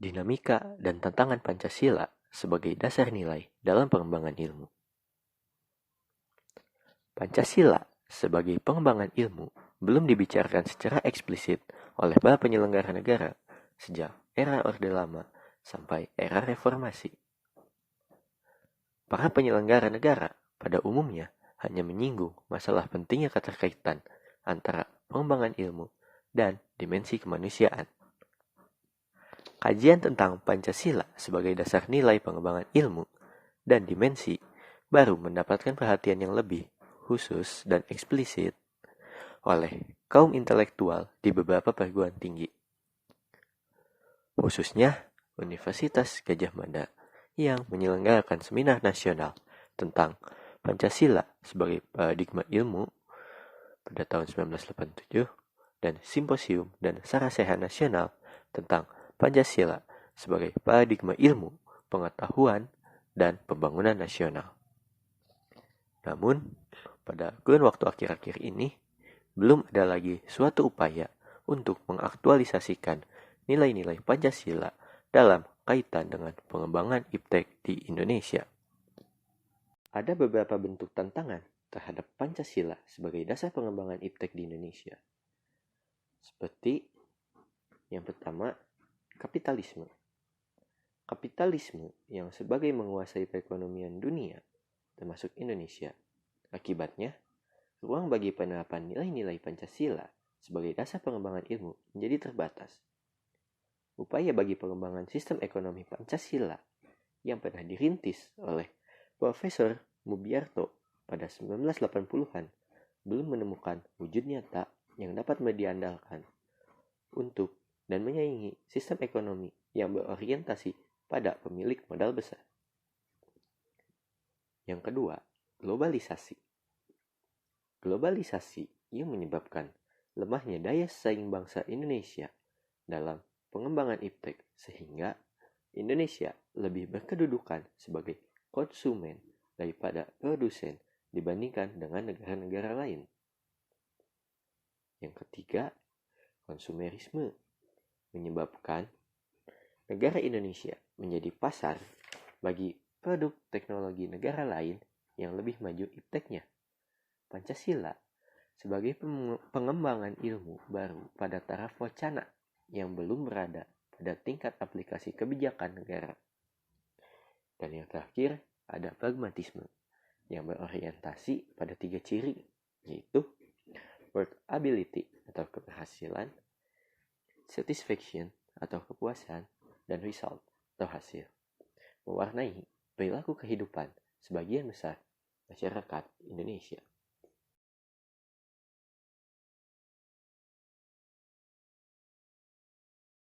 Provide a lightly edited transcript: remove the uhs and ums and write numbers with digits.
Dinamika dan tantangan Pancasila sebagai dasar nilai dalam pengembangan ilmu. Pancasila sebagai pengembangan ilmu belum dibicarakan secara eksplisit oleh para penyelenggara negara sejak era Orde Lama sampai era Reformasi. Para penyelenggara negara pada umumnya hanya menyinggung masalah pentingnya keterkaitan antara pengembangan ilmu dan dimensi kemanusiaan. Kajian tentang Pancasila sebagai dasar nilai pengembangan ilmu dan dimensi baru mendapatkan perhatian yang lebih khusus dan eksplisit oleh kaum intelektual di beberapa perguruan tinggi, khususnya Universitas Gadjah Mada yang menyelenggarakan seminar nasional tentang Pancasila sebagai paradigma ilmu pada tahun 1987 dan simposium dan sarasehan nasional tentang Pancasila sebagai paradigma ilmu, pengetahuan, dan pembangunan nasional. Namun, pada kurun waktu akhir-akhir ini, belum ada lagi suatu upaya untuk mengaktualisasikan nilai-nilai Pancasila dalam kaitan dengan pengembangan iptek di Indonesia. Ada beberapa bentuk tantangan terhadap Pancasila sebagai dasar pengembangan iptek di Indonesia. Seperti yang pertama, kapitalisme. Kapitalisme yang sebagai menguasai perekonomian dunia, termasuk Indonesia. Akibatnya, ruang bagi penerapan nilai-nilai Pancasila sebagai dasar pengembangan ilmu menjadi terbatas. Upaya bagi pengembangan sistem ekonomi Pancasila yang pernah dirintis oleh Profesor Mubyarto pada 1980-an belum menemukan wujud nyata yang dapat diandalkan untuk dan menyaingi sistem ekonomi yang berorientasi pada pemilik modal besar. Yang kedua, globalisasi. Globalisasi yang menyebabkan lemahnya daya saing bangsa Indonesia dalam pengembangan iptek sehingga Indonesia lebih berkedudukan sebagai konsumen daripada produsen dibandingkan dengan negara-negara lain. Yang ketiga, konsumerisme menyebabkan negara Indonesia menjadi pasar bagi produk teknologi negara lain yang lebih maju ipteknya. Pancasila sebagai pengembangan ilmu baru pada taraf wacana yang belum berada pada tingkat aplikasi kebijakan negara. Dan yang terakhir, ada pragmatisme yang berorientasi pada 3 ciri, yaitu workability atau keberhasilan, satisfaction atau kepuasan, dan result atau hasil, mewarnai perilaku kehidupan sebagian besar masyarakat Indonesia.